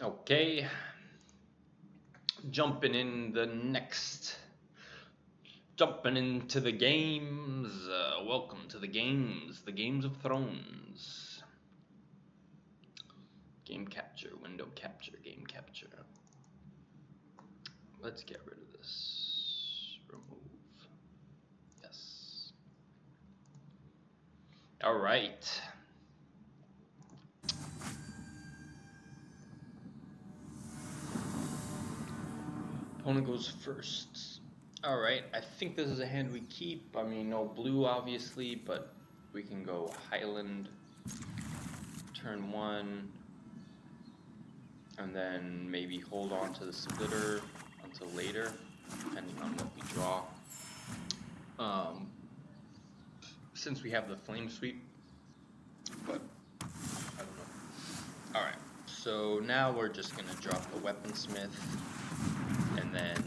Okay, jumping into the games. Welcome to the Games of Thrones. Game capture, window capture, game capture. Let's get rid of this. Remove. Yes. All right. Opponent goes first. All right, I think this is a hand we keep. I mean, no blue, obviously, but we can go Highland, turn 1, and then maybe hold on to the splitter until later, depending on what we draw. Since we have the flame sweep, but I don't know. All right, so now we're just gonna drop the weaponsmith, and then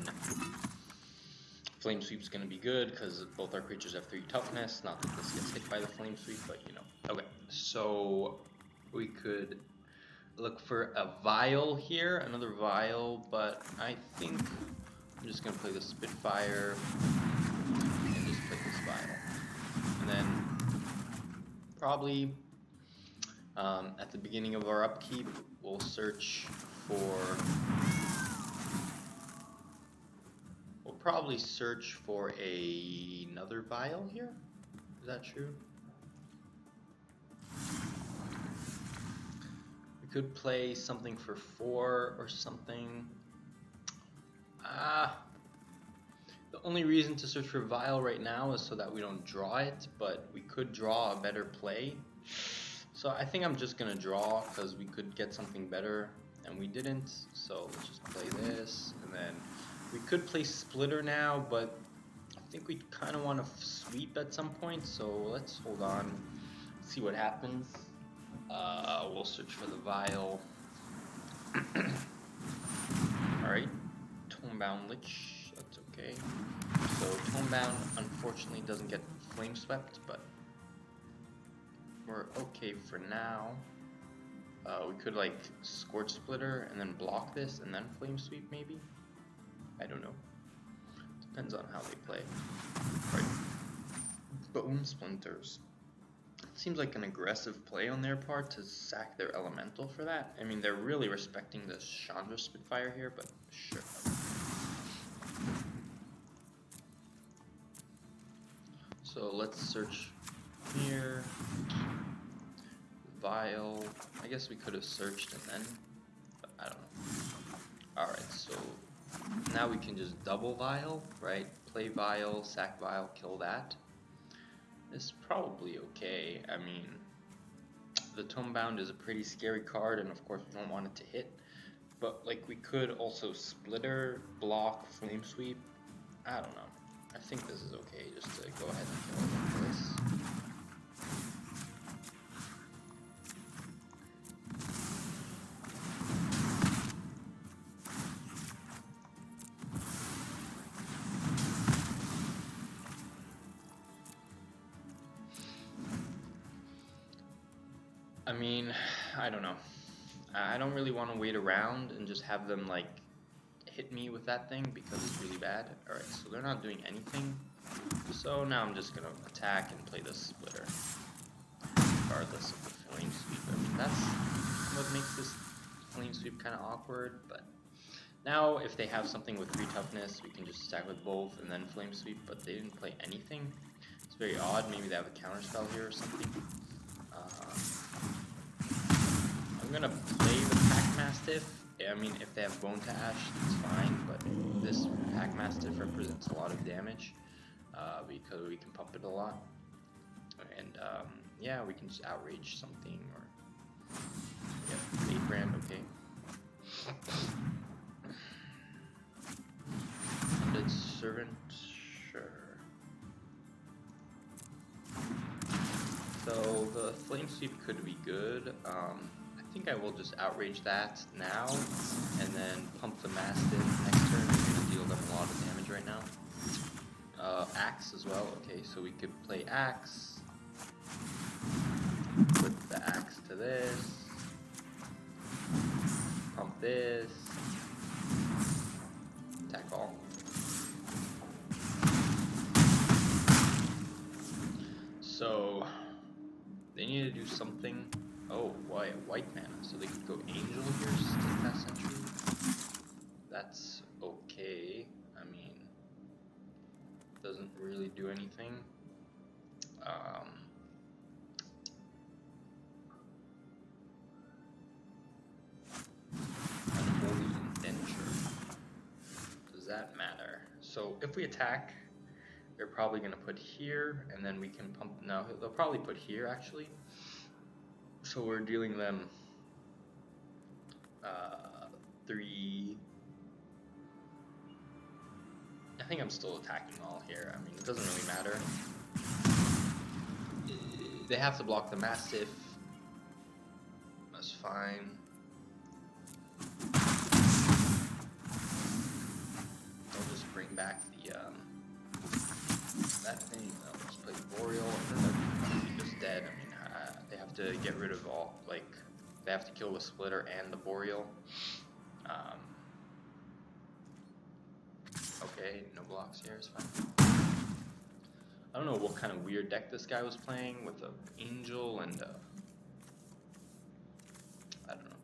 flame sweep's gonna be good because both our creatures have 3 toughness. Not that this gets hit by the flame sweep, but you know. Okay, so we could look for a vial here, another vial, but I think I'm just gonna play the Spitfire and just play this vial. And then probably at the beginning of our upkeep, we'll search for. We'll probably search for another vial here. Is that true? We could play something for 4 or something. The only reason to search for vial right now is so that we don't draw it, but we could draw a better play. So I think I'm just gonna draw because we could get something better and we didn't. So let's just play this, and then we could play splitter now, but I think we kind of want to sweep at some point. So let's hold on, see what happens. We'll search for the vial. All right, Tomebound Lich. That's okay. So Tomebound unfortunately doesn't get flame swept, but we're okay for now. We could like Scorch Splitter and then block this and then flame sweep maybe. I don't know. Depends on how they play. Right. Bone Splinters. Seems like an aggressive play on their part to sack their elemental for that. I mean, they're really respecting the Chandra Spitfire here, but sure. So let's search here. Vial. I guess we could have searched and then, but I don't know. Alright, so now we can just double vial, right? Play vial, sack vial, kill that. This is probably okay. I mean, the Tomebound is a pretty scary card, and of course we don't want it to hit. But like we could also splitter, block, flame sweep. I don't know. I think this is okay just to go ahead and kill it like this. I mean, I don't know. I don't really want to wait around and just have them like hit me with that thing because it's really bad. Alright, so they're not doing anything. So now I'm just gonna attack and play the splitter. Regardless of the flame sweep. I mean, that's what makes this flame sweep kind of awkward, but now if they have something with 3 toughness, we can just stack with both and then flame sweep, but they didn't play anything. It's very odd. Maybe they have a counter spell here or something. I'm gonna play the Pack Mastiff. I mean, if they have Bone to Ash, it's fine, but this Pack Mastiff represents a lot of damage because we can pump it a lot. And yeah, we can just outrage something or yeah, 8 brand, okay. Undead Servant, sure. So the Flame Sweep could be good. I think I will just outrage that now, and then pump the Mastiff next turn. We're gonna deal them a lot of damage right now. Axe as well. Okay, so we could play Axe. Put the Axe to this. Pump this. this. Attack all. So they need to do something. Oh, why a white mana? So they could go Angel here, take that Sentry. That's okay. I mean, doesn't really do anything. Unholy Indenture. Does that matter? So if we attack, they're probably going to put here, and then we can pump. No, they'll probably put here actually. So we're dealing them 3. I think I'm still attacking all here. I mean, it doesn't really matter. They have to block the Mastiff. That's fine. I'll just bring back the that thing. I'll just play Boreal, and then they're just dead. I mean, they have to get rid of all, like, they have to kill the Splitter and the Boreal. Okay, no blocks here, it's fine. I don't know what kind of weird deck this guy was playing with an Angel and I don't know.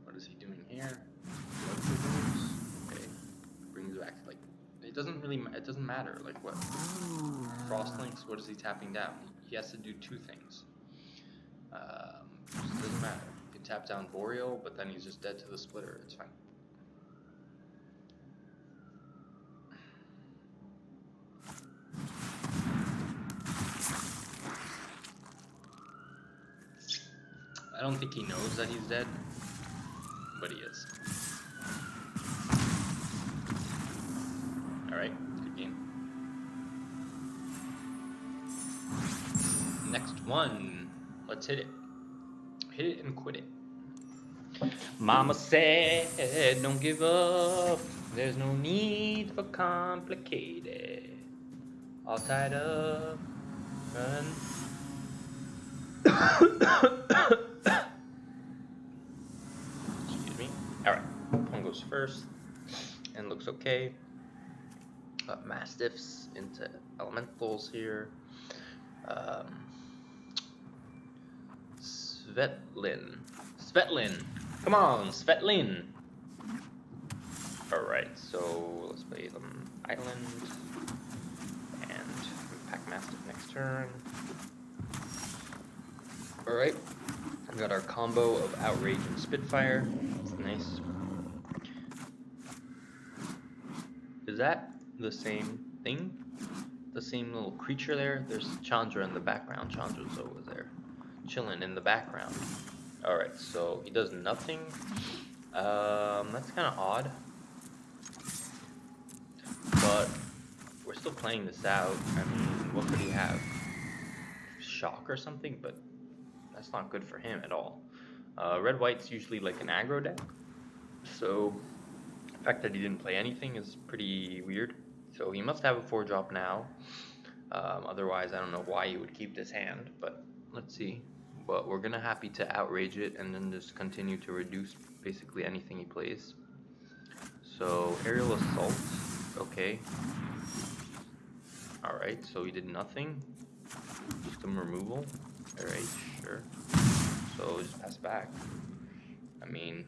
What is he doing here? Okay, brings back, like, it doesn't matter, like, what? Frostlinks, what is he tapping down? He has to do 2 things. It doesn't matter. He can tap down Boreal, but then he's just dead to the Splitter, it's fine. I don't think he knows that he's dead, but he is. Alright, good game. Next one. Let's hit it. Hit it and quit it. Mama said, don't give up. There's no need for complicated. All tied up. Run. Excuse me. Alright. One goes first. And looks okay. Mastiffs into elementals here. Svetlin. Come on, Svetlin. Alright, so let's play them Island. And pack Mastiff next turn. Alright. We got our combo of Outrage and Spitfire. That's nice. Is that the same thing? The same little creature there? There's Chandra in the background. Chandra's over there, chilling in the background. Alright, so he does nothing. That's kind of odd. But we're still playing this out. I mean, what could he have? Shock or something? But that's not good for him at all. Red-white's usually like an aggro deck. So the fact that he didn't play anything is pretty weird. So he must have a 4-drop now. Otherwise, I don't know why he would keep this hand, but let's see. But we're gonna happy to outrage it and then just continue to reduce basically anything he plays. So aerial assault, okay. Alright, so he did nothing. Just some removal. Alright, sure. So just pass back. I mean,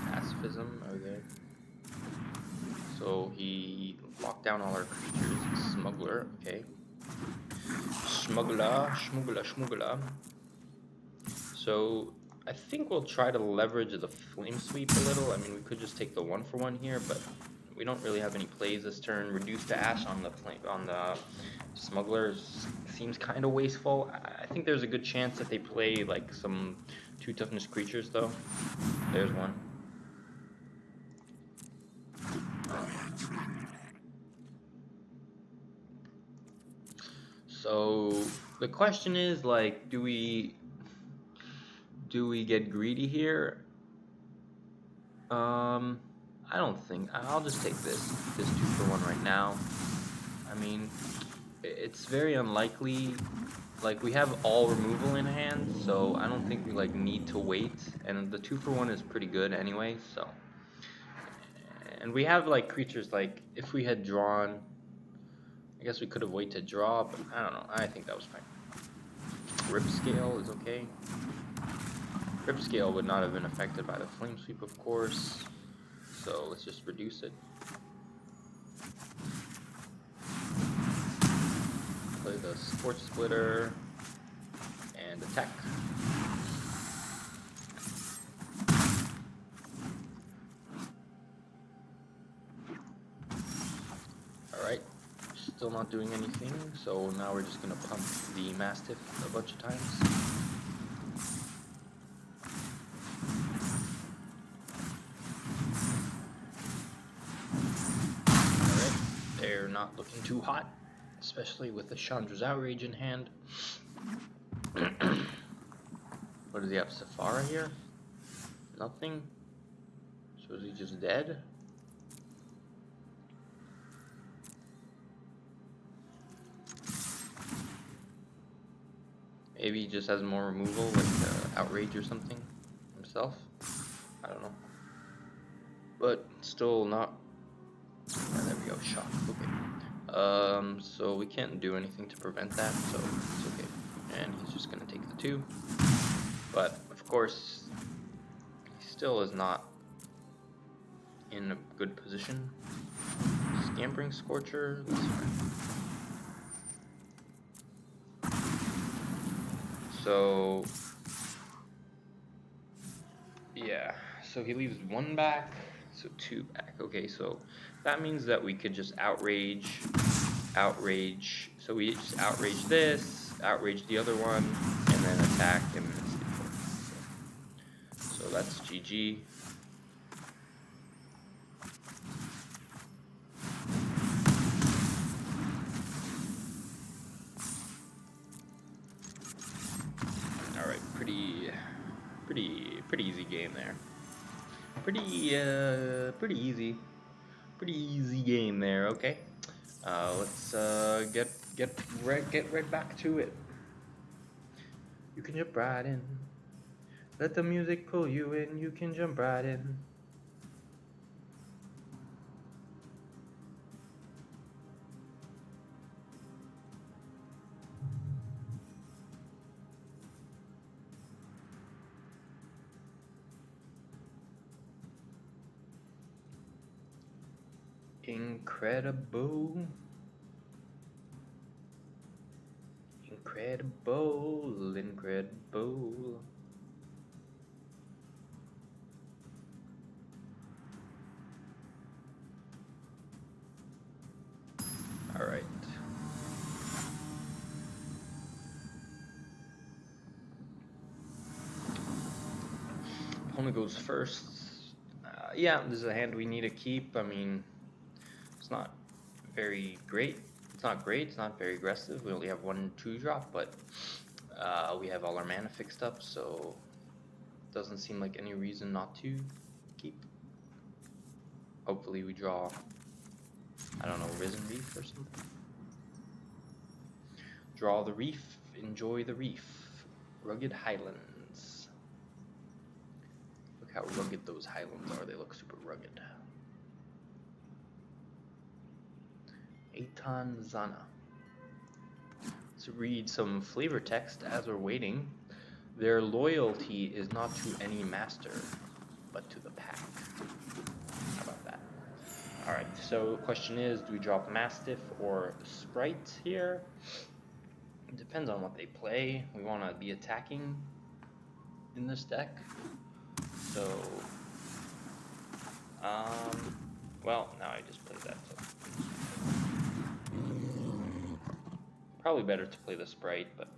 pacifism, okay. So he locked down all our creatures. Smuggler, okay. Schmuggler. So I think we'll try to leverage the flame sweep a little. I mean, we could just take the 1-for-1 here, but we don't really have any plays this turn. Reduce to ash on the smuggler seems kind of wasteful. I think there's a good chance that they play like some 2 toughness creatures though. There's one. So the question is, like, do we get greedy here? I don't think. I'll just take this 2-for-1 right now. I mean, it's very unlikely. Like, we have all removal in hand, so I don't think we like need to wait. And the 2-for-1 is pretty good anyway, so. And we have like creatures like, if we had drawn, I guess we could have waited to draw, but I don't know. I think that was fine. Rip Scale is okay. Rip Scale would not have been affected by the Flame Sweep, of course. So let's just reduce it. Play the Scorch Splitter and attack. Alright, still not doing anything, so now we're just gonna pump the Mastiff a bunch of times. Alright, they're not looking too hot, especially with the Chandra's Outrage in hand. What does he have, Safara here? Nothing? So is he just dead? Maybe he just has more removal, like Outrage or something himself. I don't know. But still not. Oh, there we go, shock. Okay. So we can't do anything to prevent that, so it's okay. And he's just gonna take the 2. But of course, he still is not in a good position. Scampering Scorcher. That's fine. So yeah, so he leaves 1 back, so 2 back. Okay, so that means that we could just outrage. So we just outrage this, outrage the other one, and then attack and miss it. So that's GG. Alright, pretty easy game there. Pretty easy game there. Okay, let's get right back to it. You can jump right in. Let the music pull you in. You can jump right in. Incredible. Alright. Opponent goes first. Yeah, this is a hand we need to keep. I mean, it's not very great. It's not great. It's not very aggressive. We only have 1 2-drop, but we have all our mana fixed up, so it doesn't seem like any reason not to keep. Hopefully we draw, I don't know, Risen Reef or something. Draw the reef, enjoy the reef. Rugged Highlands. Look how rugged those highlands are. They look super rugged. Eitan Zana. Let's read some flavor text as we're waiting. Their loyalty is not to any master, but to the pack. How about that? Alright, so the question is, do we drop Mastiff or Sprite here? It depends on what they play. We want to be attacking in this deck. So, well, now I just played that. So. Probably better to play the Sprite, but...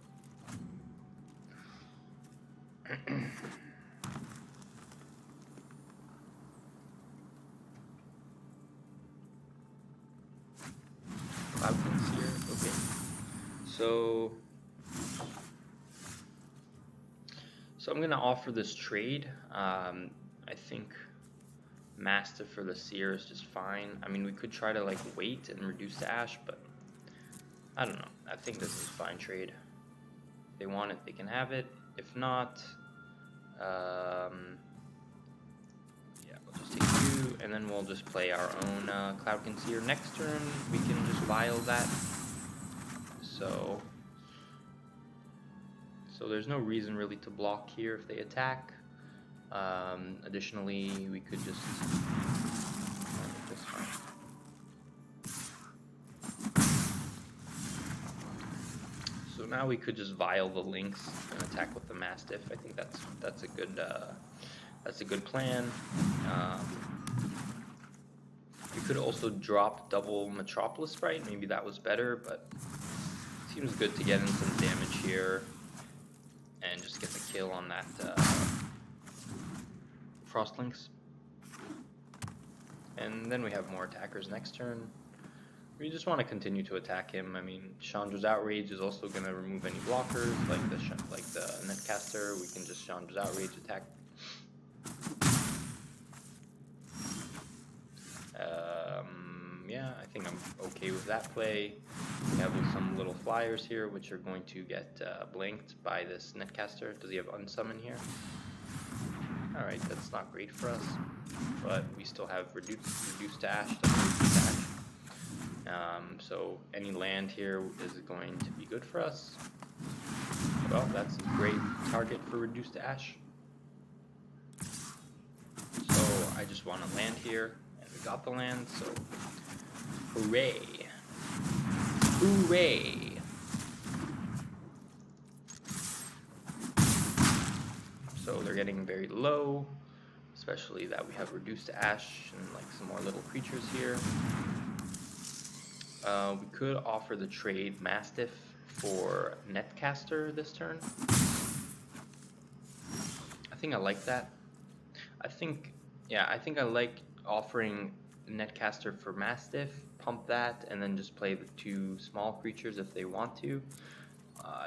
Cloudlands here, okay. So I'm gonna offer this trade. I think Mastiff for the Seer is just fine. I mean, we could try to like wait and reduce the Ash, but I don't know. I think this is a fine trade. If they want it, they can have it. If not, yeah, we'll just take 2, and then we'll just play our own Cloud Concealer. Next turn, we can just vial that. So there's no reason really to block here if they attack. Additionally, we could just this one. So now we could just vial the Lynx and attack with the Mastiff. I think that's a good plan. We could also drop double Metropolis Sprite. Maybe that was better, but it seems good to get in some damage here and just get the kill on that Frost Lynx. And then we have more attackers next turn. We just want to continue to attack him. I mean, Chandra's Outrage is also going to remove any blockers, like the Netcaster. We can just Chandra's Outrage attack. Yeah, I think I'm okay with that play. We have some little flyers here, which are going to get blanked by this Netcaster. Does he have Unsummon here? Alright, that's not great for us, but we still have reduced Ash. So any land here is going to be good for us. Well, that's a great target for reduced Ash. So I just want to land here, and we got the land, so hooray! Hooray! So they're getting very low, especially that we have reduced Ash and like some more little creatures here. We could offer the trade Mastiff for Netcaster this turn. I think I like that. I think I like offering Netcaster for Mastiff, pump that, and then just play the 2 small creatures if they want to.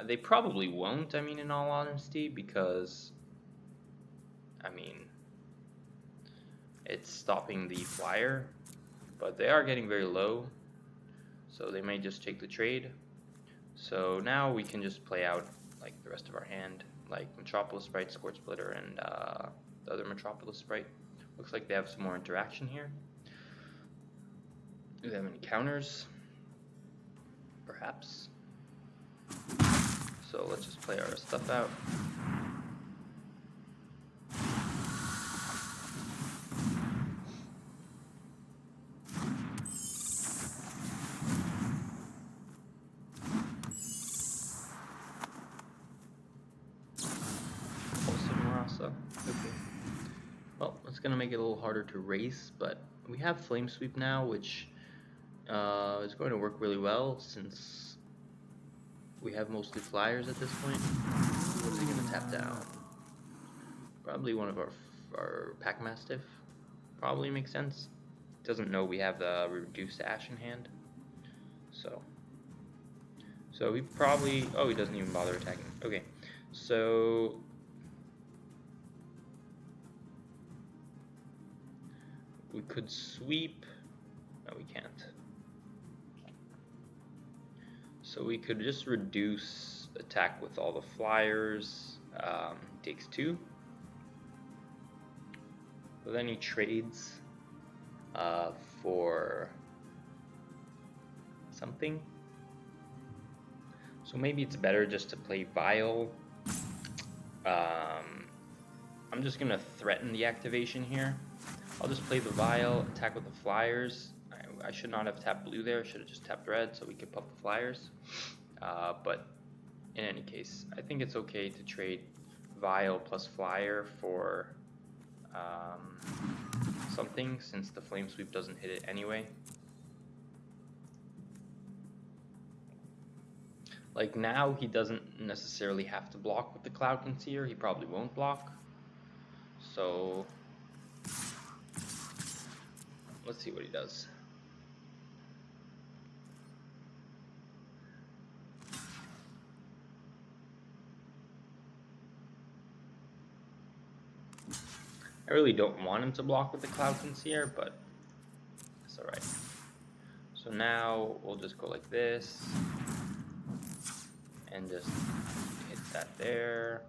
They probably won't, I mean, in all honesty, because, I mean, it's stopping the flyer, but they are getting very low, so they may just take the trade. So now we can just play out like the rest of our hand, like Metropolis Sprite, Squirt Splitter, and the other Metropolis Sprite. Looks like they have some more interaction here. Do they have any counters? Perhaps. So let's just play our stuff out. Okay. Well, it's gonna make it a little harder to race, but we have Flame Sweep now, which is going to work really well since we have mostly flyers at this point. What is he gonna tap down? Probably one of our Pack Mastiff. Probably makes sense. Doesn't know we have the reduced Ash in hand, so he probably, oh, he doesn't even bother attacking. Okay, so we could sweep. No, we can't. So we could just reduce attack with all the flyers. Takes 2. But then he trades for something. So maybe it's better just to play Vial. I'm just gonna threaten the activation here. I'll just play the Vial, attack with the flyers. I should not have tapped blue there. I should have just tapped red so we could pop the flyers. But in any case, I think it's okay to trade Vial plus flyer for something, since the Flame Sweep doesn't hit it anyway. Like now, he doesn't necessarily have to block with the Cloud Concealer. He probably won't block. So let's see what he does. I really don't want him to block with the Cloud Concealer, but it's alright. So now we'll just go like this. and just hit that there.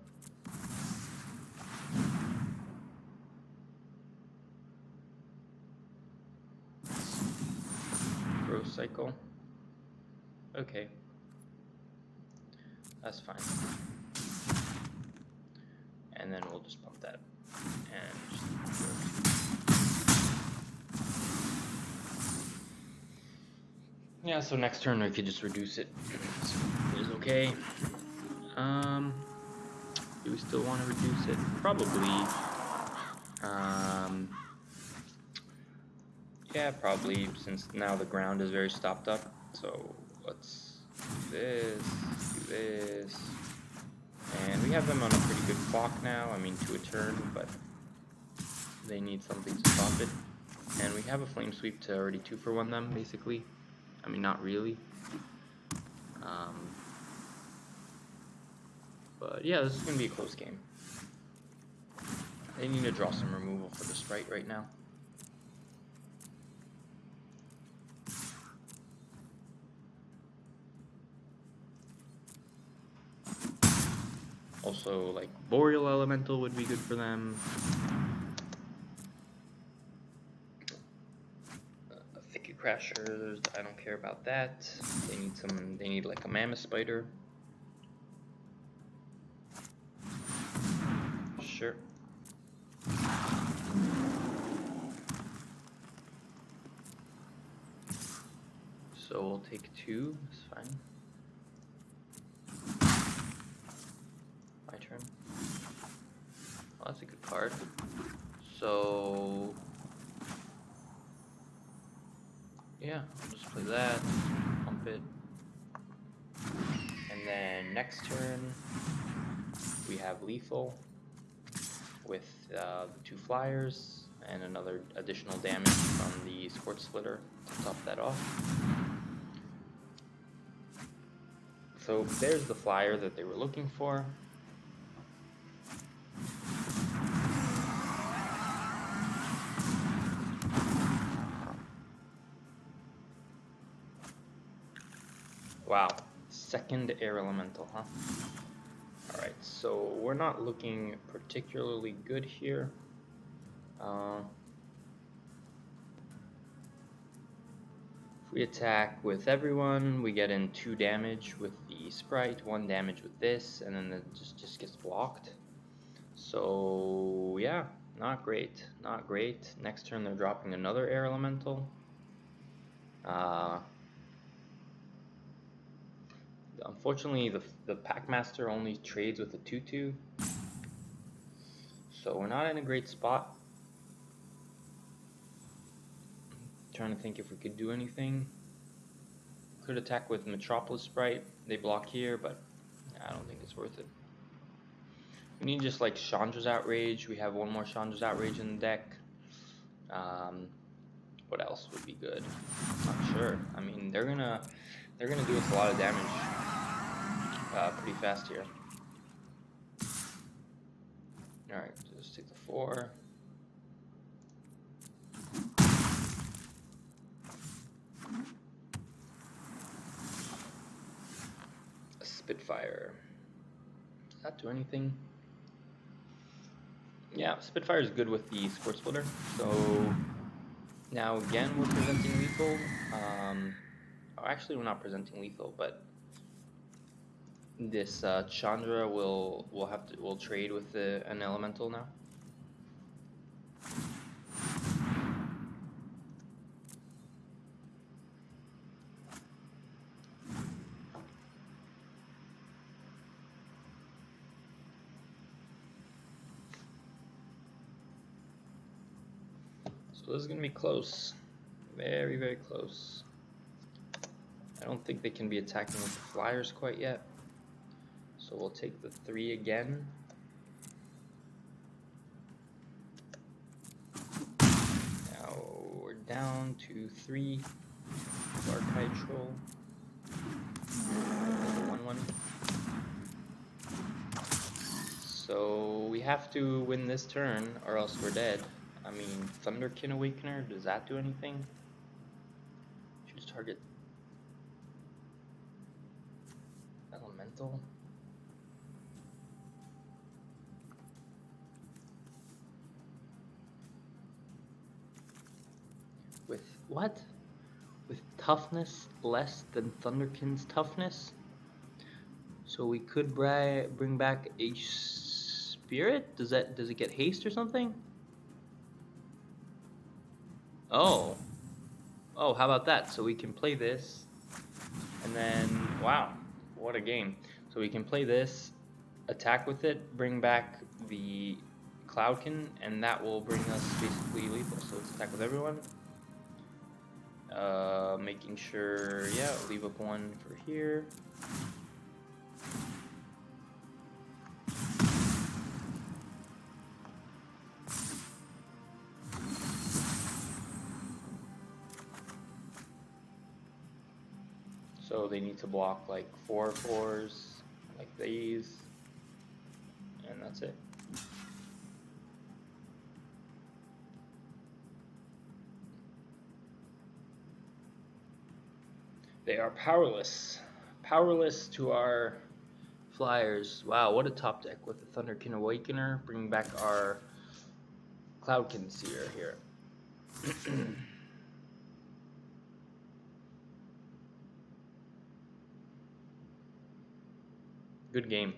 Growth cycle. Okay, that's fine. And then we'll just pump that and just yeah, so next turn we could just reduce it. So it is okay. Do we still want to reduce it? Probably. Yeah, probably, since now the ground is very stopped up. So let's do this. And we have them on a pretty good clock now. I mean, to a turn, but they need something to stop it. And we have a flame sweep to already 2-for-1 them, basically. I mean, not really. But yeah, this is going to be a close game. They need to draw some removal for the sprite right now. Also, like, Boreal Elemental would be good for them. Thicket Crashers, I don't care about that. They need like a Mammoth Spider. Sure. So we'll take 2, it's fine. My turn. Oh, that's a good card. So yeah, I'll just play that, pump it. And then next turn we have lethal with the 2 flyers and another additional damage from the Scorch Splitter to top that off. So there's the flyer that they were looking for. Wow, second air elemental, huh? Alright, so we're not looking particularly good here. If we attack with everyone, we get in 2 damage with the sprite, 1 damage with this, and then it just gets blocked. So yeah, not great, not great. Next turn they're dropping another air elemental. Unfortunately, the Packmaster only trades with a 2/2, so we're not in a great spot. Trying to think if we could do anything. Could attack with Metropolis Sprite. They block here, but I don't think it's worth it. We need just like Chandra's Outrage. We have 1 more Chandra's Outrage in the deck. What else would be good? Not sure. I mean, they're gonna do us a lot of damage pretty fast here. All right, just take the 4. Spitfire. Does that do anything? Yeah, Spitfire is good with the Scorch Splitter. So now again we're presenting lethal. Actually, we're not presenting lethal, but this Chandra will trade with an elemental now. So this is going to be close. Very, very close. I don't think they can be attacking with the flyers quite yet. So we'll take the 3 again. Now we're down to 3. Architral. 1/1. So we have to win this turn or else we're dead. I mean, Thunderkin Awakener, does that do anything? Choose target. Elemental. With what? With toughness less than Thunderkin's toughness? So we could bring back a spirit? Does it get haste or something? Oh. Oh, how about that? So we can play this, and then, wow, what a game. So we can play this, attack with it, bring back the Cloudkin, and that will bring us basically lethal. So let's attack with everyone. Making sure, yeah, leave up one for here. So they need to block like 4/4s, like these, and that's it. They are powerless. Powerless to our flyers. Wow, what a top deck with the Thunderkin Awakener. Bring back our Cloudkin Seer here. Good game.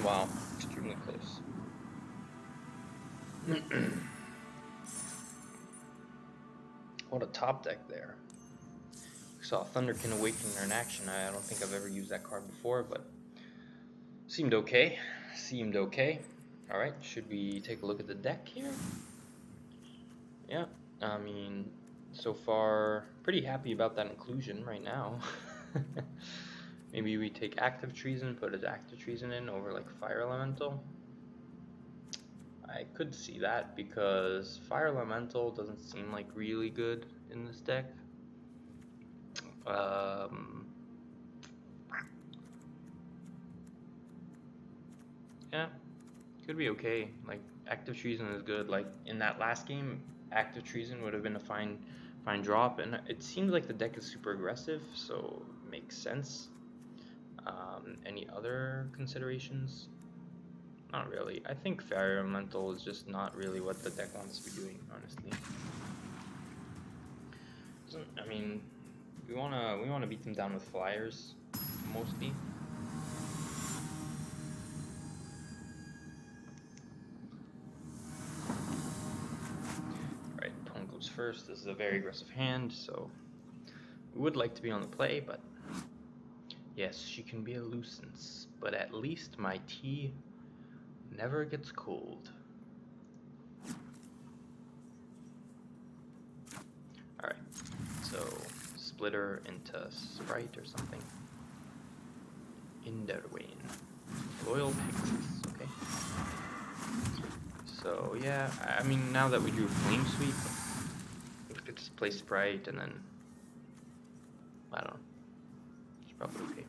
Wow, extremely close. What a top deck there. We saw Thunderkin Awakener in action. I don't think I've ever used that card before, but seemed okay. Seemed okay. Alright, should we take a look at the deck here? Yeah, I mean, so far, pretty happy about that inclusion right now. Maybe we take Active Treason, put his Active Treason in over like Fire Elemental. I could see that because Fire Elemental doesn't seem like really good in this deck. Yeah, could be okay. Like Active Treason is good. Like in that last game, Active Treason would have been a fine drop, and it seems like the deck is super aggressive, so it makes sense. Any other considerations? Not really. I think Fire Elemental is just not really what the deck wants to be doing, honestly. I mean, we wanna beat them down with flyers, mostly. Alright, opponent goes first. This is a very aggressive hand, so we would like to be on the play, but yes, she can be a nuisance, but at least my tea never gets cold. Alright, so splitter into Sprite or something. Inderwayne. Loyal Pixies, okay. So yeah, I mean, now that we drew Flame Sweep, we could just play Sprite and then, I don't know, it's probably okay.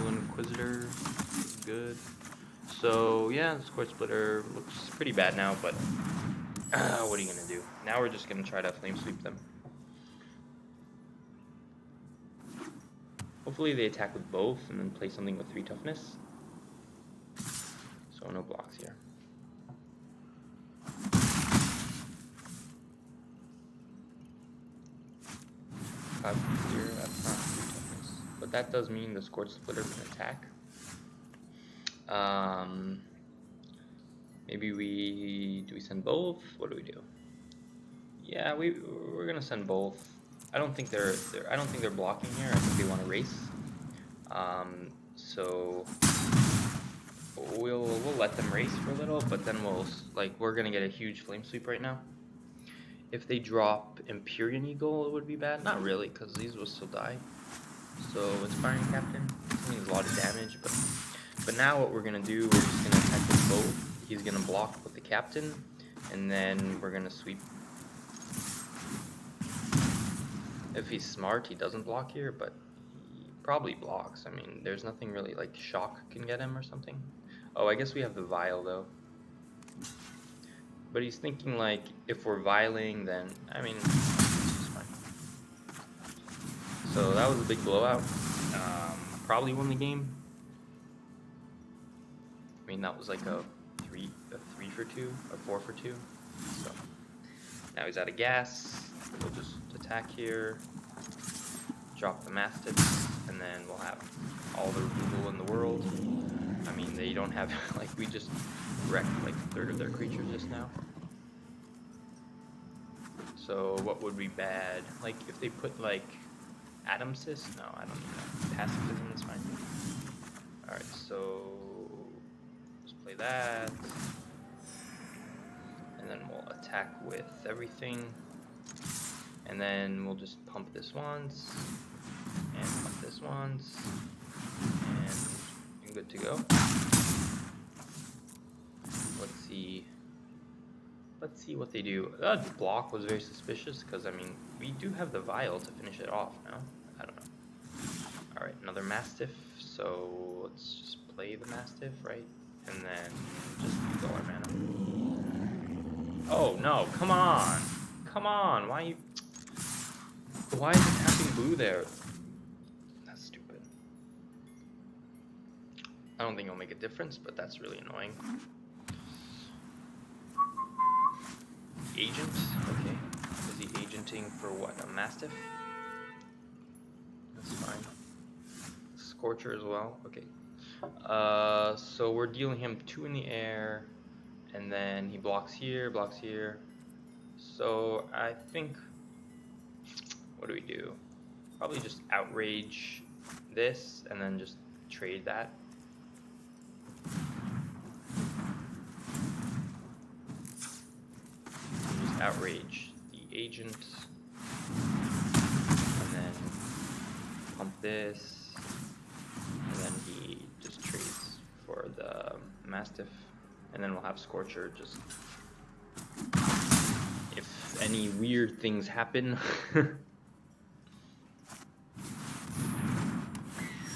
Inquisitor is good. So yeah, the Score Splitter looks pretty bad now, but what are you gonna do? Now we're just gonna try to Flame Sweep them. Hopefully they attack with both and then play something with 3 toughness. So no blocks here. Here, that's not 3 toughness. But that does mean the Scorch Splitter can attack. Maybe do we send both? What do we do? Yeah, we're gonna send both. I don't think they're blocking here. I think they want to race. So we'll let them race for a little, but then we're gonna get a huge Flame Sweep right now. If they drop Empyrean Eagle, it would be bad. Not really, because these will still die. So inspiring captain, it means a lot of damage, but now what we're gonna do, we're just gonna attack with both. He's gonna block with the captain, and then we're gonna sweep. If he's smart, he doesn't block here, but he probably blocks. I mean, there's nothing really like shock can get him or something. Oh, I guess we have the vial though. But he's thinking like, if we're vialing, then, I mean, it's just fine. So that was a big blowout. Probably won the game. I mean, that was like a 3 for 2, a 4 for 2. So now he's out of gas. We'll just attack here, drop the Mastiff, and then we'll have all the removal in the world. I mean, they don't have, like, we just wrecked like a third of their creatures just now. So what would be bad? Like, if they put like Atom Cyst? No, I don't need that. Pacifism is fine. Alright, so let's play that. And then we'll attack with everything. And then we'll just pump this once. And pump this once. And you're good to go. Let's see what they do. That block was very suspicious because, I mean, we do have the vial to finish it off now. I don't know. Alright, another Mastiff. So let's just play the Mastiff, right? And then just use all our mana. Oh no, come on! Come on, why is it tapping blue there? That's stupid. I don't think it'll make a difference, but that's really annoying. Agent, okay. Is he agenting for what? A Mastiff? That's fine. Scorcher as well, okay. So we're dealing him 2 in the air, and then he blocks here, blocks here. So I think, what do we do? Probably just outrage this, and then just trade that. Outrage the agent, and then pump this, and then he just trades for the Mastiff, and then we'll have Scorcher just, if any weird things happen.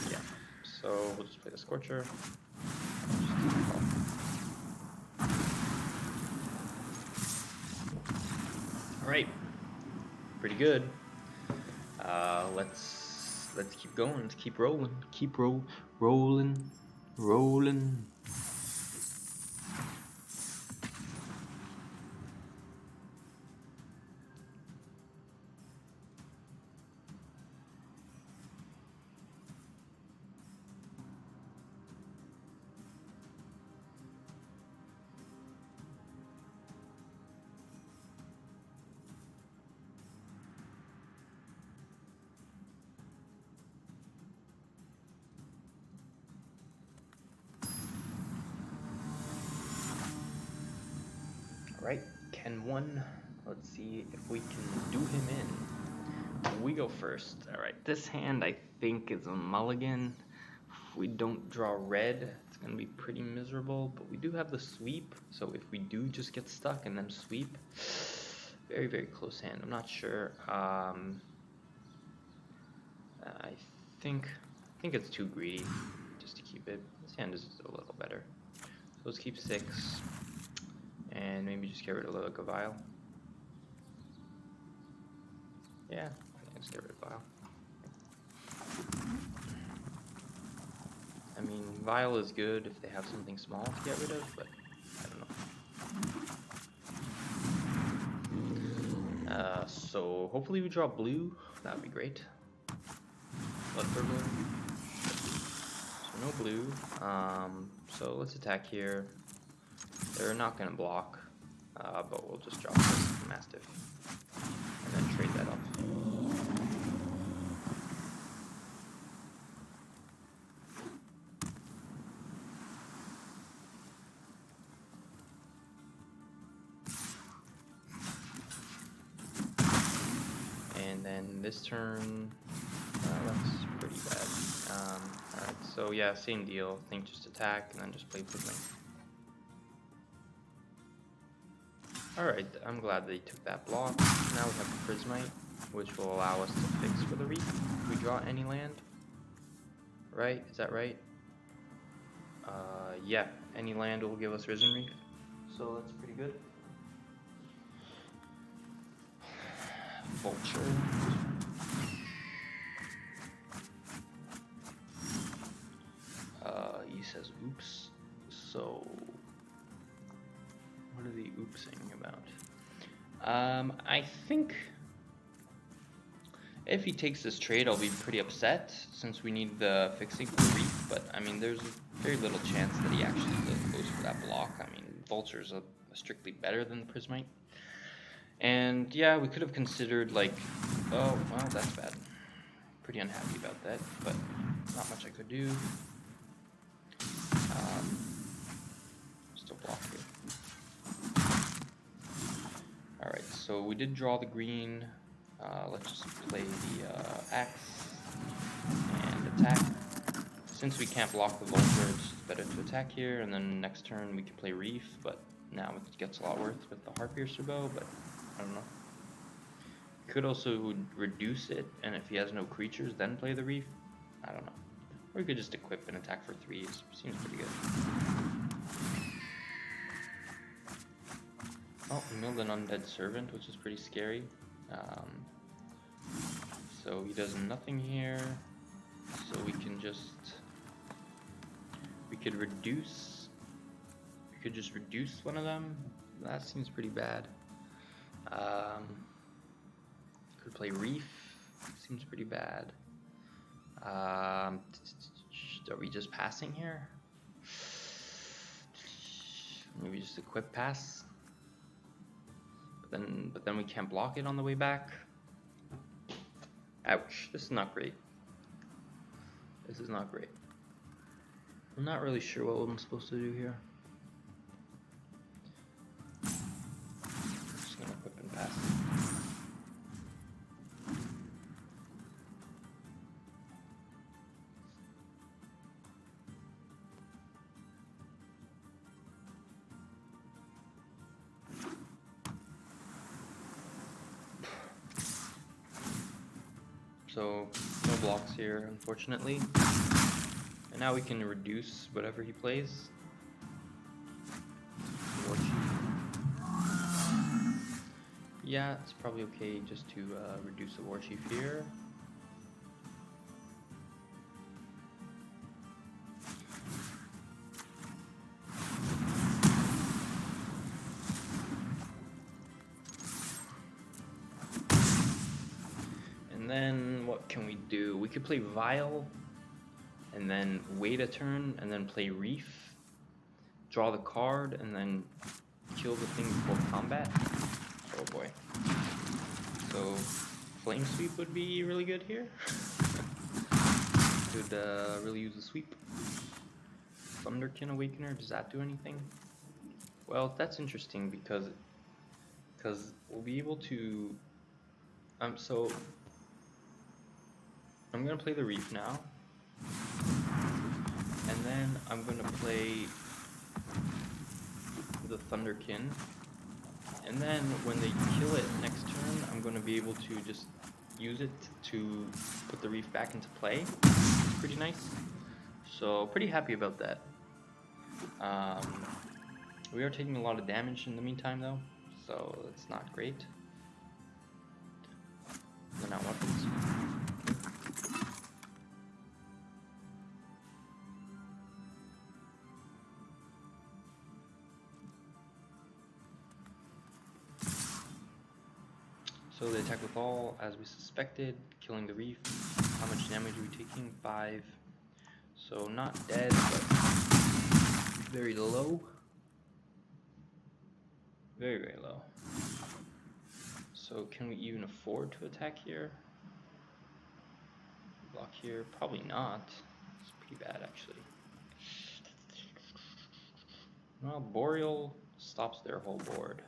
Yeah, so we'll just play the Scorcher. Alright, pretty good. Let's keep going. Let's keep rolling. Keep rolling. Alright, Ken 1. Let's see if we can do him in. We go first. Alright, this hand I think is a mulligan. If we don't draw red, it's going to be pretty miserable, but we do have the sweep, so if we do just get stuck and then sweep, very, very close hand. I'm not sure. I think it's too greedy just to keep it. This hand is a little better. So let's keep 6. And maybe just get rid of like a vial. Yeah, let's get rid of vial. I mean, vial is good if they have something small to get rid of, but I don't know. So hopefully we draw blue. That would be great. Blood for blue. So no blue. So let's attack here. They're not going to block, but we'll just drop this Mastiff and then trade that off. And then this turn, that's pretty Alright, so yeah, same deal. I think just attack and then just play Prismite. Alright, I'm glad they took that block. Now we have the Prismite, which will allow us to fix for the Reef if we draw any land. Right? Is that right? Yeah, any land will give us Risen Reef. So that's pretty good. Vulture. He says oops. So what are the oopsing about? I think if he takes this trade, I'll be pretty upset since we need the fixing for the Reef. But I mean, there's very little chance that he actually goes for that block. I mean, Vulture's strictly better than the Prismite. And yeah, we could have considered like, oh well, that's bad. Pretty unhappy about that, but not much I could do. Still block here. Alright, so we did draw the green. Let's just play the axe and attack. Since we can't block the Vulture, it's better to attack here, and then next turn we can play Reef, but now it gets a lot worse with the Heartpiercer bow, but I don't know. Could also reduce it, and if he has no creatures, then play the Reef. I don't know. Or you could just equip and attack for 3. Seems pretty good. Oh, we milled an Undead Servant, which is pretty scary. So he does nothing here. So we can just... We could reduce... We could just reduce one of them. That seems pretty bad. Could play Reef. Seems pretty bad. Are we just passing here? Maybe just equip pass. But then we can't block it on the way back. Ouch, this is not great. This is not great. I'm not really sure what I'm supposed to do here. Just gonna equip and pass. So, no blocks here, unfortunately. And now we can reduce whatever he plays. Yeah, it's probably okay just to reduce the War Chief here. Then what can we do? We could play Vile and then wait a turn and then play Reef, draw the card, and then kill the thing before combat. Oh boy. So Flame Sweep would be really good here. Could really use a sweep. Thunderkin Awakener, does that do anything? Well, that's interesting because we'll be able to so I'm gonna play the Reef now, and then I'm gonna play the Thunderkin, and then when they kill it next turn, I'm gonna be able to just use it to put the Reef back into play. It's pretty nice. So pretty happy about that. We are taking a lot of damage in the meantime though, so it's not great. They're not weapons. So they attack with all, as we suspected, killing the Reef. How much damage are we taking? 5. So not dead, but very low. Very, very low. So can we even afford to attack here? Block here? Probably not. It's pretty bad, actually. Well, Boreal stops their whole board.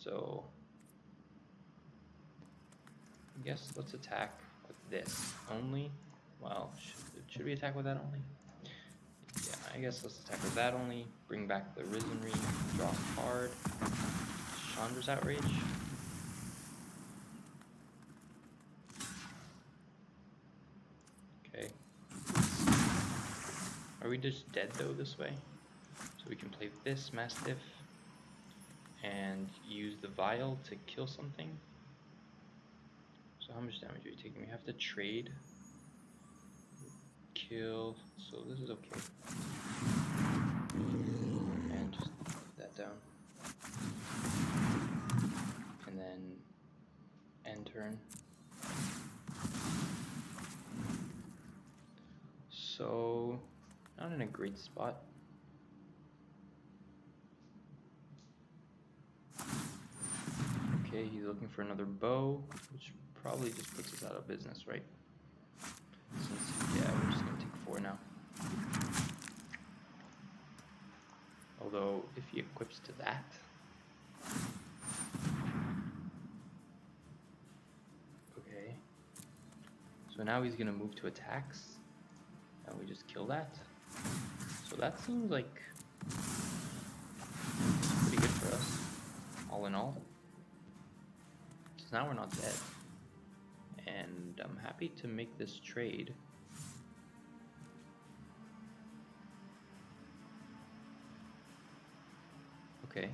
So I guess let's attack with this only. Well, should we attack with that only? Yeah, I guess let's attack with that only. Bring back the Risen Reef, draw a card. Chandra's Outrage. Okay. Are we just dead though this way? So we can play this Mastiff and use the Vial to kill something. So how much damage are we taking? We have to trade. Kill. So this is okay. And just put that down. And then end turn. So not in a great spot. Okay, he's looking for another bow, which probably just puts us out of business, right? Since, yeah, we're just gonna take 4 now. Although, if he equips to that, okay. So now he's gonna move to attacks, and we just kill that. So that seems like pretty good for us, all in all. So now we're not dead. And I'm happy to make this trade. Okay.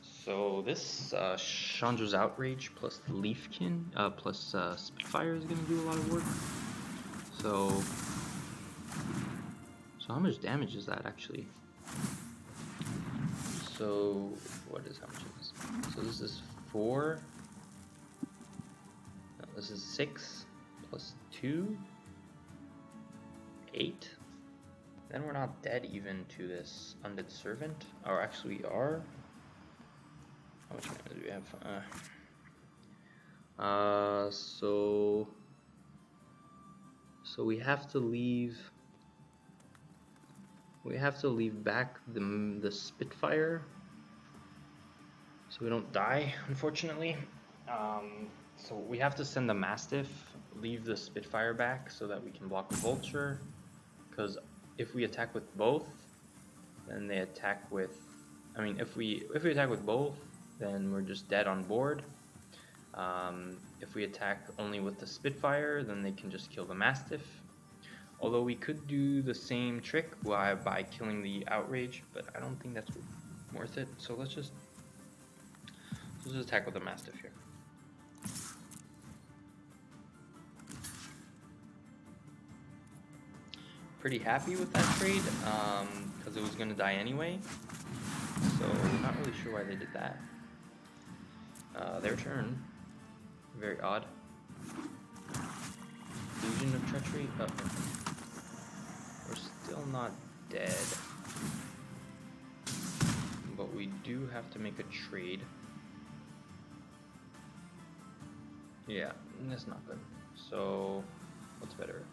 So this Chandra's Outrage plus the Leafkin plus Spitfire is gonna do a lot of work. So how much damage is that actually? So what is how much is this? So this is 4. No, this is 6 plus 2, 8. Then we're not dead even to this Undead Servant. Or actually we are. How much mana do we have? So we have to leave. We have to leave back the Spitfire, so we don't die, unfortunately. So we have to send the Mastiff, leave the Spitfire back so that we can block the Vulture. Because if we attack with both, then they attack with. I mean, if we attack with both, then we're just dead on board. If we attack only with the Spitfire, then they can just kill the Mastiff. Although we could do the same trick by killing the Outrage, but I don't think that's worth it. So let's just attack with the Mastiff here. Pretty happy with that trade, because it was going to die anyway. So not really sure why they did that. Their turn. Very odd. Illusion of Treachery. Oh. We're still not dead. But we do have to make a trade. Yeah, that's not good. So, what's better?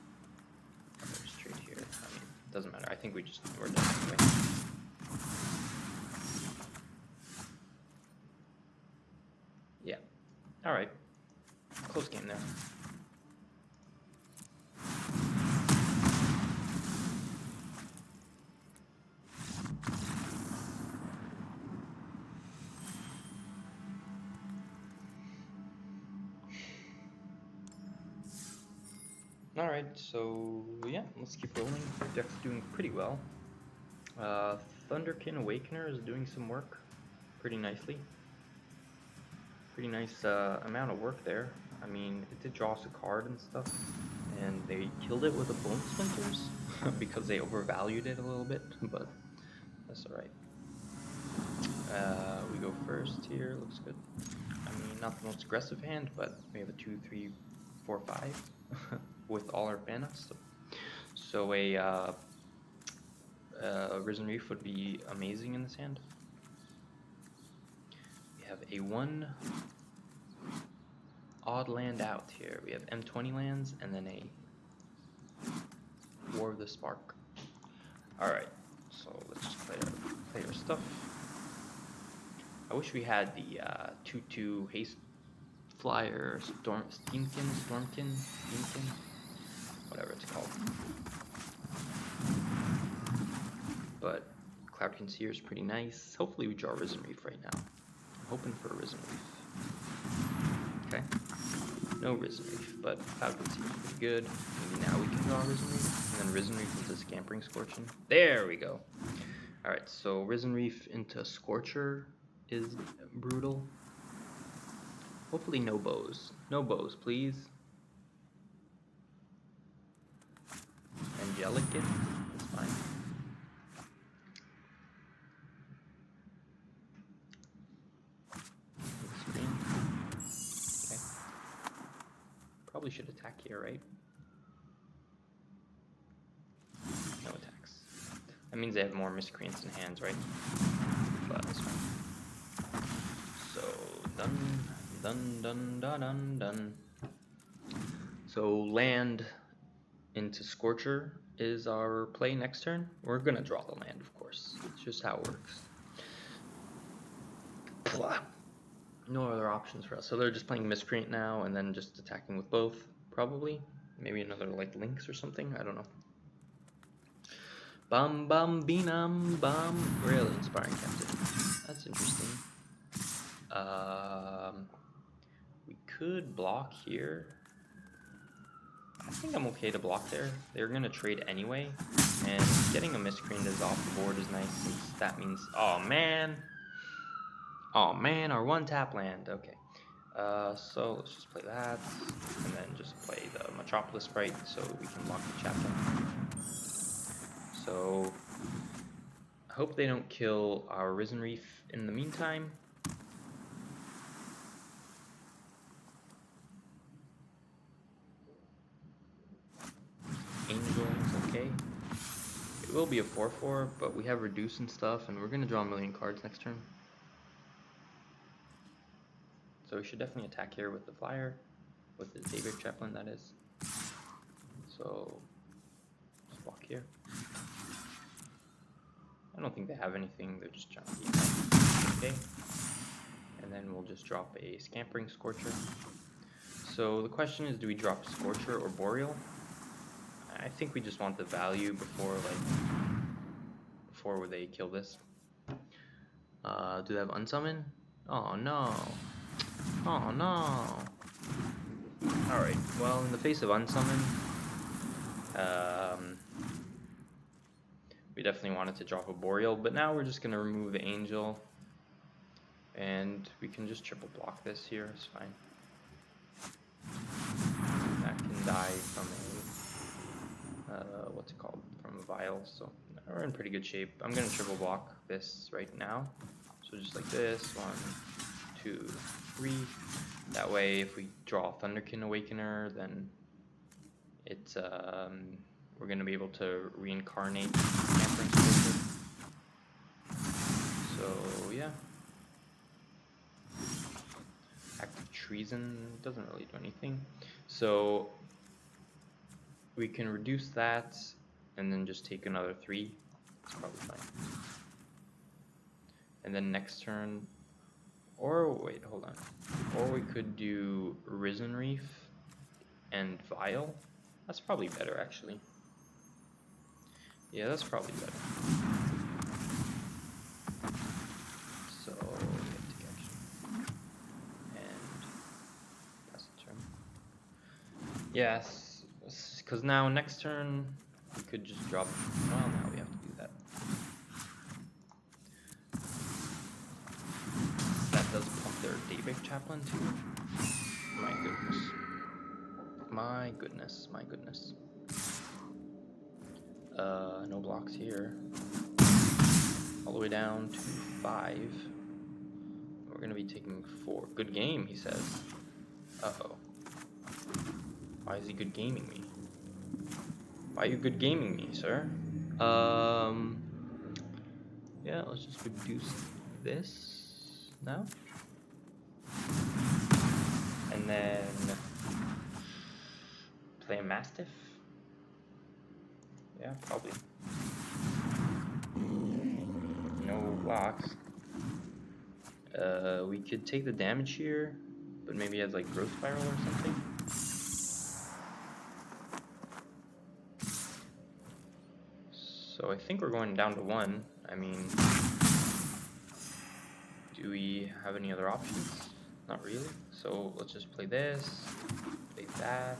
Let's trade here. I mean, it doesn't matter. I think we're done anyway. Yeah. Alright. Close game there. Alright, so yeah, let's keep rolling. Deck's doing pretty well. Thunderkin Awakener is doing some work pretty nicely. Pretty nice amount of work there. I mean, it did draw us a card and stuff, and they killed it with the Bone Splinters because they overvalued it a little bit, but that's alright. We go first here, looks good. I mean, not the most aggressive hand, but we have a 2, 3, 4, 5 with all our mana. So a Risen Reef would be amazing in this hand. We have a 1 odd land out here. We have M20 lands and then a War of the Spark. Alright, so let's just play our stuff. I wish we had the 2/2 haste flyer Stormkin. whatever it's called. But Cloud Concealer is pretty nice. Hopefully we draw Risen Reef right now. I'm hoping for a Risen Reef. Okay. No Risen Reef, but Cloud Concealer is pretty good. Maybe now we can draw Risen Reef. And then Risen Reef into Scampering Scorching. There we go. Alright, so Risen Reef into Scorcher is brutal. Hopefully no bows. No bows, please. Angelic Gift is fine. Screen. Okay. Probably should attack here, right? No attacks. That means they have more miscreants in hands, right? But that's fine. So, done. So, land into Scorcher is our play next turn. We're gonna draw the land, of course. It's just how it works. No other options for us. So they're just playing Miscreant now and then just attacking with both, probably. Maybe another like Lynx or something, I don't know. Bum bum beanum bum. Really inspiring captain. That's interesting. We could block here. I think I'm okay to block there. They're gonna trade anyway, and getting a Miscreant is off the board is nice since that means, oh man, our one tap land. Okay, so let's just play that, and then just play the Metropolis Sprite so we can block the Chaplain. So I hope they don't kill our Risen Reef in the meantime. Angel is okay. It will be a 4/4, but we have Reduce and stuff, and we're going to draw a million cards next turn. So we should definitely attack here with the Flyer, with the Daybreak Chaplain, that is. So, just block here. I don't think they have anything, they're just trying to be okay. And then we'll just drop a Scampering Scorcher. So the question is, do we drop Scorcher or Boreal? I think we just want the value before they kill this. Do they have Unsummon? Oh no. Oh no. Alright, well in the face of Unsummon, we definitely wanted to drop a Boreal, but now we're just gonna remove the Angel. And we can just triple block this here, it's fine. That can die from a, what's it called, from a Vial, so we're in pretty good shape. I'm gonna triple block this right now. So just like this, 1, 2, 3. That way if we draw Thunderkin Awakener, then it's, we're gonna be able to reincarnate Scampering Scorcher. So yeah. Active Treason doesn't really do anything. So we can reduce that and then just take another 3. It's probably fine. And then next turn, or wait, hold on. Or we could do Risen Reef and Vial. That's probably better actually. Yeah, that's probably better. So we have to take action. And pass the turn. Yes, because now next turn we could just drop. Well, now we have to do that. That does pump their Daybreak Chaplain too. My goodness. My goodness. My goodness. No blocks here. All the way down to 5. We're gonna be taking 4. Good game, he says. Uh-oh. Why is he good gaming me? Why are you good gaming me, sir? Yeah, let's just reduce this now. And then play a Mastiff. Yeah, probably. No blocks. We could take the damage here, but maybe have like Growth Spiral or something. So I think we're going down to 1. I mean, do we have any other options? Not really. So let's just play this, play that.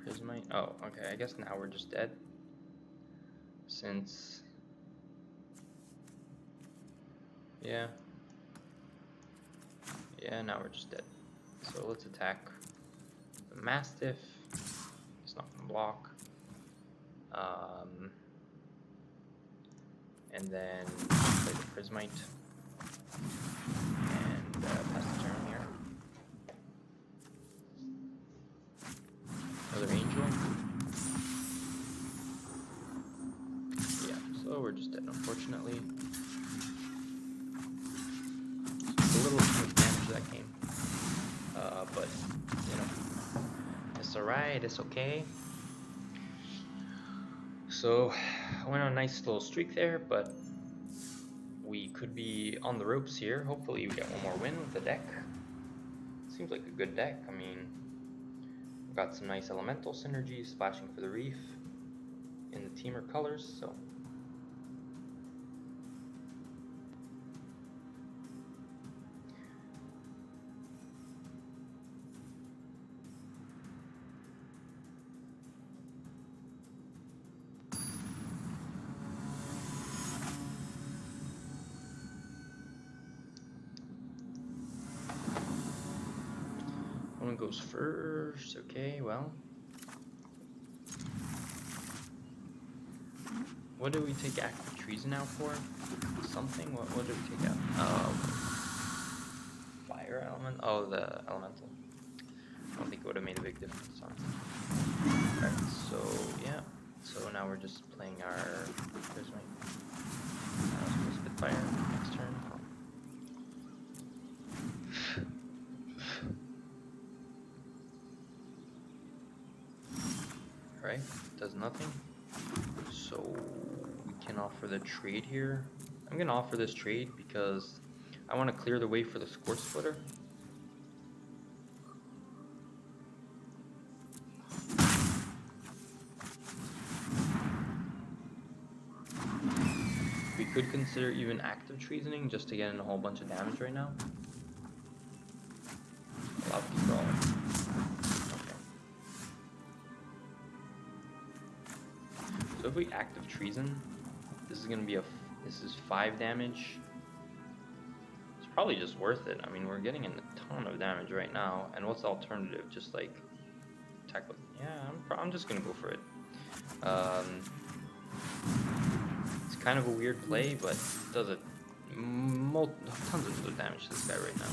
Prismite. Oh, okay. I guess now we're just dead. Since, yeah, now we're just dead. So let's attack the Mastiff. It's not gonna block. And then play the Prismite and pass the turn here. Another Angel. Yeah, so we're just dead, unfortunately. It's a little too much damage that game. But, you know, it's alright, it's okay. So, I went on a nice little streak there, but we could be on the ropes here. Hopefully we get one more win with the deck. Seems like a good deck. I mean, we've got some nice elemental synergies, splashing for the reef in the teamer colors, so. One goes first, okay, well. What did we take active treason out for? Something? What did we take out? Fire element? Oh, the elemental. I don't think it would have made a big difference on. Alright, so yeah. So now we're just playing our Prismite. Spitfire next turn. Alright, does nothing. So we can offer the trade here. I'm gonna offer this trade because I want to clear the way for the score splitter. We could consider even active treasoning just to get in a whole bunch of damage right now. Allow control. Okay. So if we active treason, this is gonna be this is 5 damage. It's probably just worth it. I mean, we're getting in a ton of damage right now. And what's the alternative? Just like attack with, yeah, I'm just gonna go for it. It's kind of a weird play, but it does tons of other damage to this guy right now.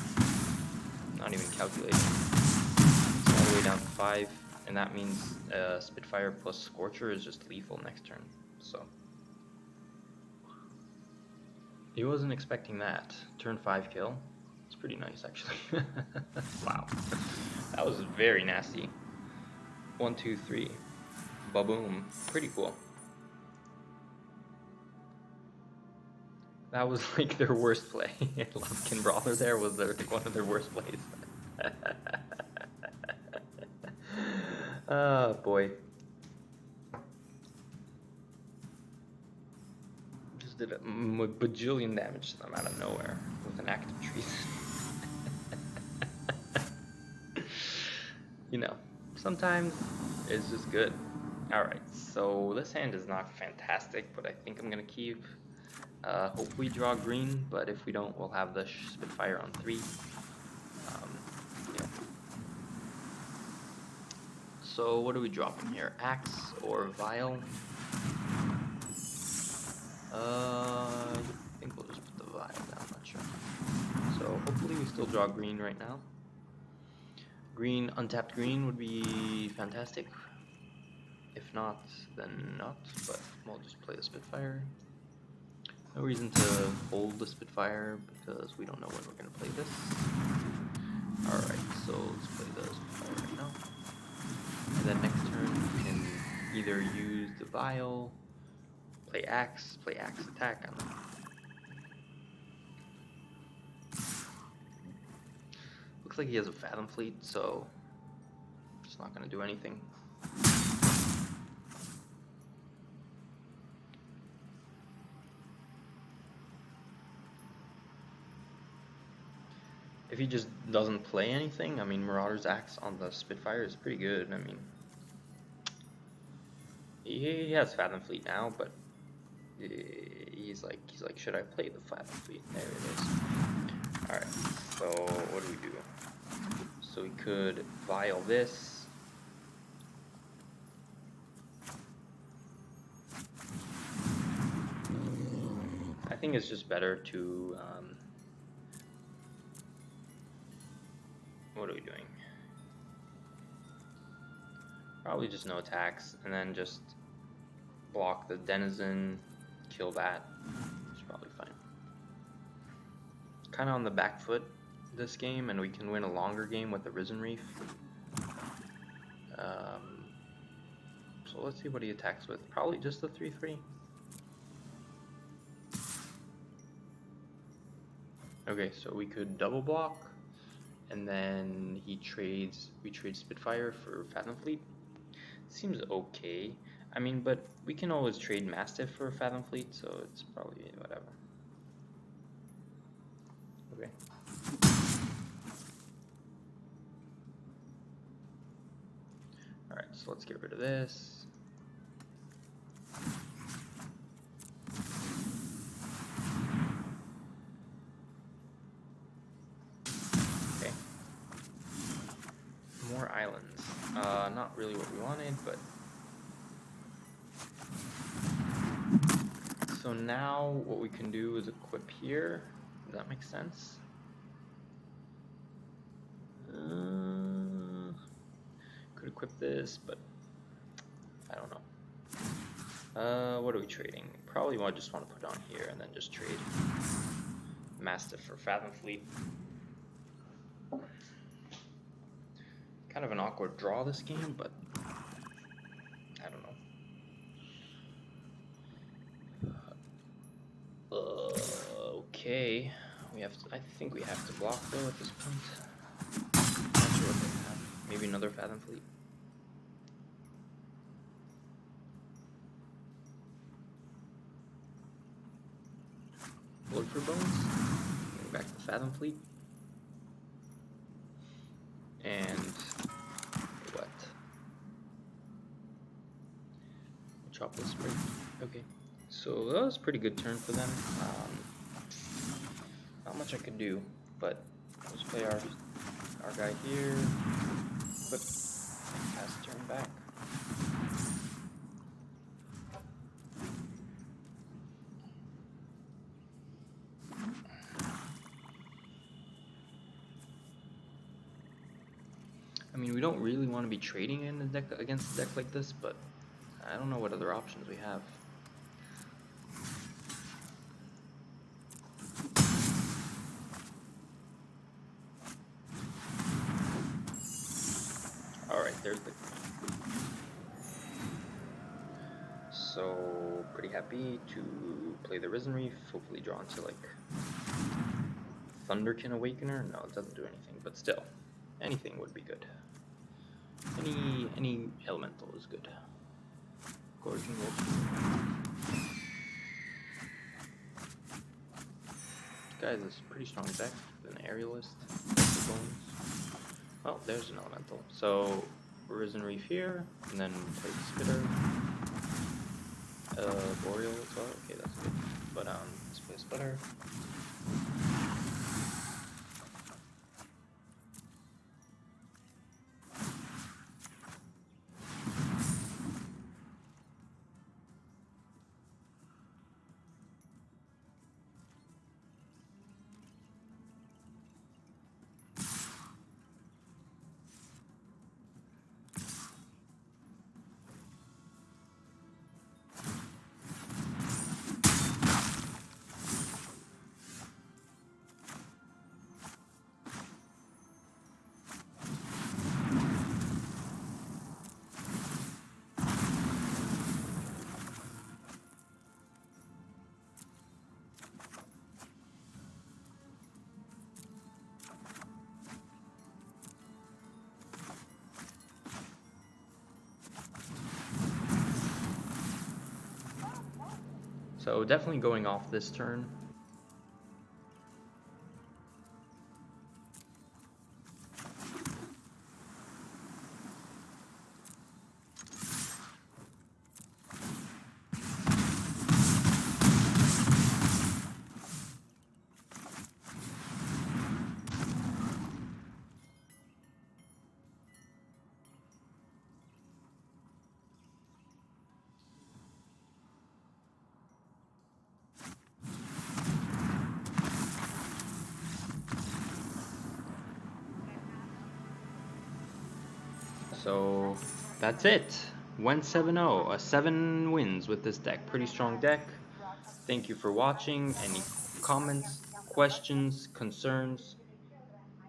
Not even calculating. It's all the way down to 5, and that means Spitfire plus Scorcher is just lethal next turn. So he wasn't expecting that. Turn 5 kill. It's pretty nice, actually. Wow, that was very nasty. 1, 2, 3. Ba-boom. Pretty cool. That was like their worst play. Lumpkin Brawler there was one of their worst plays. Oh boy. Just did a bajillion damage to them out of nowhere with an active treason. You know, sometimes it's just good. Alright, so this hand is not fantastic, but I think I'm gonna keep. Hope we draw green, but if we don't, we'll have the Spitfire on 3. Yeah. So what do we drop in here? Axe or Vial? I think we'll just put the Vial down, I'm not sure. So hopefully we still draw green right now. Green, untapped green would be fantastic. If not, then not, but we'll just play the Spitfire. No reason to hold the Spitfire because we don't know when we're going to play this. Alright, so let's play the Spitfire right now. And then next turn we can either use the Vial, play Axe attack on them. Looks like he has a Fathom Fleet, so it's not going to do anything. if he just doesn't play anything, I mean, Marauder's Axe on the Spitfire is pretty good. I mean, he has Fathom Fleet now, but he's like, should I play the Fathom Fleet? There it is. Alright, so what do we do? So we could vial this. I think it's just better to, what are we doing? Probably just no attacks, and then just block the Denizen, kill that. It's probably fine. Kind of on the back foot this game, and we can win a longer game with the Risen Reef. So let's see what he attacks with. Probably just the 3/3. Okay, so we could double block, and then we trade Spitfire for Fathom Fleet. Seems okay. I mean, but we can always trade Mastiff for Fathom Fleet, so it's probably whatever. Okay. Alright, so let's get rid of this. Okay. More islands. Not really what we wanted, but... So now what we can do is equip here. Does that make sense? Could equip this, but I don't know. What are we trading? Probably just want to put on here and then just trade Mastiff for Fathom Fleet. Kind of an awkward draw this game, but I don't know. Okay, we have to, I think we have to block though at this point. Not sure what they have. Maybe another Fathom Fleet. Blood for Bones. Going back to Fathom Fleet. And what? Chop this break. Okay. So that was a pretty good turn for them. Not much I could do, but let's play our guy here. Quick, pass turn back. I mean, we don't really want to be trading in a deck against a deck like this, but I don't know what other options we have. Alright, there's the coin. So, pretty happy to play the Risen Reef, hopefully draw into like Thunderkin Awakener. No, it doesn't do anything, but still, anything would be good. Any elemental is good. Gorging Wolf. This guy is a pretty strong deck with an Aerialist. Well, there's an elemental. So Risen Reef here, and then play the Spitter. Boreal as well. Okay, that's good. But let's play a Spitter. So definitely going off this turn. So that's it. Went 7-0, 7 wins with this deck. Pretty strong deck. Thank you for watching. Any comments, questions, concerns?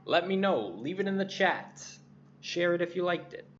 Let me know. Leave it in the chat. Share it if you liked it.